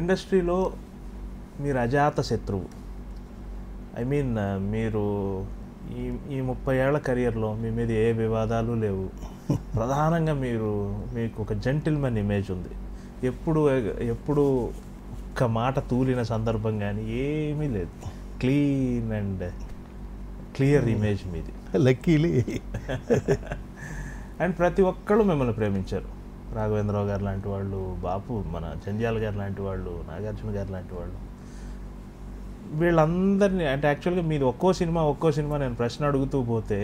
ఇండస్ట్రీలో మీరు అజాత శత్రువు. ఐ మీన్ మీరు ఈ 30 ఏళ్ల కెరియర్లో మీ మీద ఏ వివాదాలు లేవు. ప్రధానంగా మీకు ఒక జెంటిల్మెన్ ఇమేజ్ ఉంది. ఎప్పుడు ఒక్క మాట తూలిన సందర్భం కానీ ఏమీ లేదు. క్లీన్ అండ్ క్లియర్ ఇమేజ్ మీది. లక్కీలీ. అండ్ ప్రతి ఒక్కళ్ళు మిమ్మల్ని ప్రేమించారు. రాఘవేంద్రరావు గారు లాంటి వాళ్ళు, బాపు మన జంధ్యాల గారు లాంటి వాళ్ళు, నాగార్జున గారు లాంటి వాళ్ళు, వీళ్ళందరినీ అంటే యాక్చువల్గా మీది ఒక్కో సినిమా నేను ప్రశ్న అడుగుతూ పోతే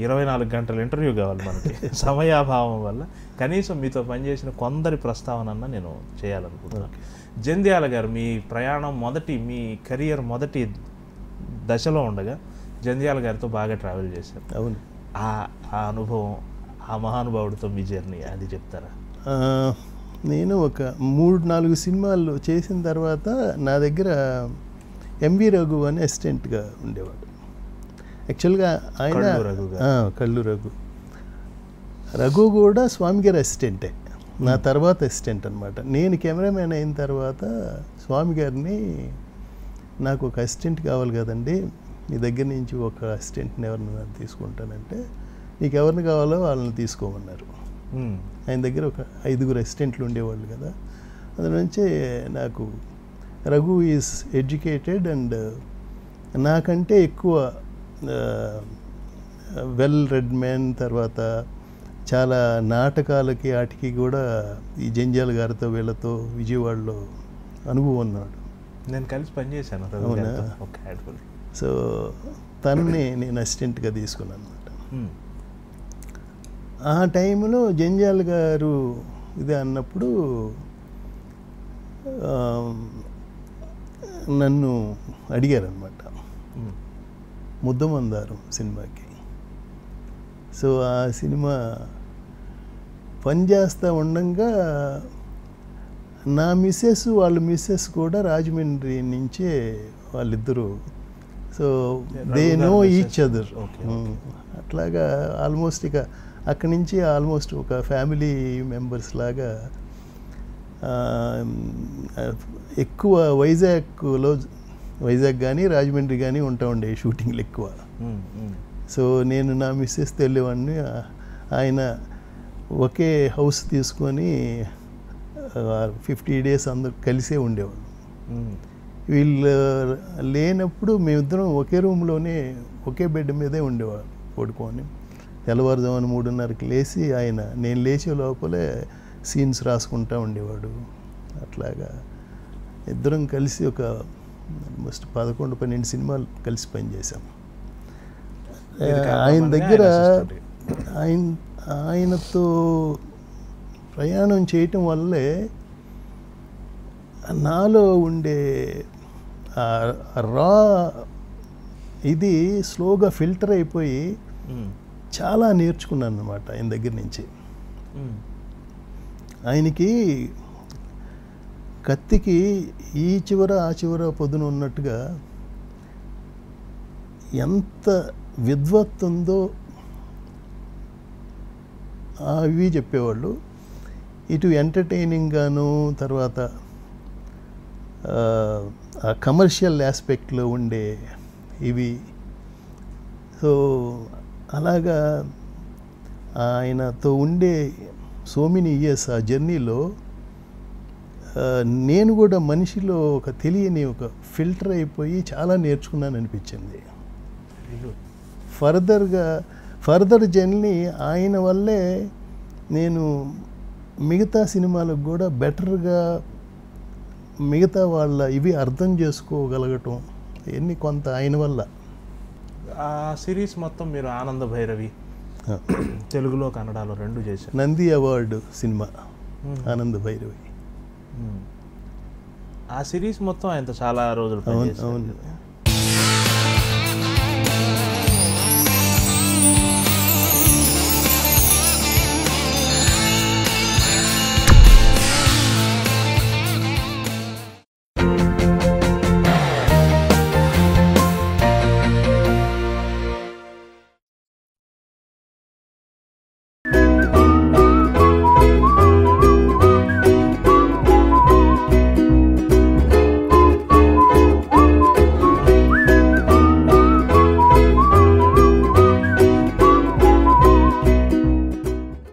24 గంటల ఇంటర్వ్యూ కావాలి మనకి. సమయాభావం వల్ల కనీసం మీతో పనిచేసిన కొందరి ప్రస్తావన నేను చేయాలనుకుంటున్నాను. జంధ్యాల గారు మీ ప్రయాణం మీ కెరియర్ మొదటి దశలో ఉండగా జంధ్యాల గారితో బాగా ట్రావెల్ చేశారు. అవును. ఆ అనుభవం, ఆ మహానుభావుడితో మీ జర్నీ అది చెప్తారా? నేను ఒక 3-4 సినిమాలు చేసిన తర్వాత నా దగ్గర ఎంవి రఘు అని అసిస్టెంట్గా ఉండేవాడు. యాక్చువల్గా ఆయన కళ్ళు రఘు కూడా స్వామి గారి అసిస్టెంటే, నా తర్వాత అసిస్టెంట్ అనమాట. నేను కెమెరామెన్ అయిన తర్వాత స్వామి గారిని నాకు ఒక అసిస్టెంట్ కావాలి కదండి, మీ దగ్గర నుంచి ఒక అసిస్టెంట్ని ఎవరిని తీసుకుంటానంటే నీకు ఎవరిని కావాలో వాళ్ళని తీసుకోమన్నారు. ఆయన దగ్గర ఒక 5 అసిస్టెంట్లు ఉండేవాళ్ళు కదా. అందులో నుంచి నాకు రఘు ఈజ్ ఎడ్యుకేటెడ్ అండ్ నాకంటే ఎక్కువ వెల్ రెడ్ మ్యాన్. తర్వాత చాలా నాటకాలకి వాటికి కూడా ఈ జంధ్యాల గారితో వీళ్ళతో విజయవాడలో అనుభవం ఉన్నాడు. నేను కలిసి పనిచేశాను. అవునా? సో తనని నేను అసిస్టెంట్గా తీసుకున్నాను అనమాట. ఆ టైంలో జంధ్యాల గారు ఇది అన్నప్పుడు నన్ను అడిగారనమాట ముద్దమందారం సినిమాకి. సో ఆ సినిమా పనిచేస్తూ ఉండగా నా వాళ్ళ మిస్సెస్ కూడా రాజమండ్రి నుంచే వాళ్ళిద్దరూ. So they know each other. అట్లాగా ఆల్మోస్ట్ ఇక అక్కడి నుంచి ఆల్మోస్ట్ ఒక ఫ్యామిలీ మెంబర్స్ లాగా ఎక్కువ వైజాగ్ కానీ రాజమండ్రి కానీ ఉంటా ఉండే షూటింగ్లు ఎక్కువ. సో నేను నా మిస్సెస్ వెళ్ళేవాడిని. ఆయన ఒకే హౌస్ తీసుకొని 50 days అందరూ కలిసే ఉండేవాళ్ళు. వీళ్ళు లేనప్పుడు మేమిద్దరం ఒకే రూమ్లోనే ఒకే బెడ్ మీదే ఉండేవాళ్ళు పడుకొని. తెల్లవారుజామున 3:30కి లేచి నేను లేచే లోపలే సీన్స్ రాసుకుంటూ ఉండేవాడు. అట్లాగా ఇద్దరం కలిసి ఒక ఆల్మోస్ట్ 11-12 సినిమాలు కలిసి పనిచేసాం. ఆయన దగ్గర ఆయనతో ప్రయాణం చేయటం వల్లే నాలో ఉండే రా ఇది స్లోగా ఫిల్టర్ అయిపోయి చాలా నేర్చుకున్నాను అన్నమాట ఆయన దగ్గర నుంచి. ఆయనకి కత్తికి ఈ చివర ఆ చివర పొద్దున ఉన్నట్టుగా ఎంత విద్వత్ ఉందో అవి చెప్పేవాళ్ళు. ఇటు ఎంటర్టైనింగ్గాను, తర్వాత ఆ కమర్షియల్ ఆస్పెక్ట్లో ఉండే ఇవి. సో అలాగా ఆయనతో ఉండే సో మెనీ ఇయర్స్ ఆ జర్నీలో నేను కూడా మనిషిలో ఒక తెలియని ఒక ఫిల్టర్ అయిపోయి చాలా నేర్చుకున్నాను అనిపించింది. ఫర్దర్ జర్నీ ఆయన వల్లే నేను మిగతా సినిమాలకు కూడా బెటర్గా మిగతా వాళ్ళ ఇవి అర్థం చేసుకోగలగటం ఇవన్నీ కొంత ఆయన వల్ల. ఆ సిరీస్ మొత్తం మీరు ఆనంద భైరవి తెలుగులో కన్నడలో 2 చేశారు. నంది అవార్డు సినిమా ఆనంద భైరవి. ఆ సిరీస్ మొత్తం ఆయనతో చాలా రోజులు అవును పనిచేశారు అవును కదా.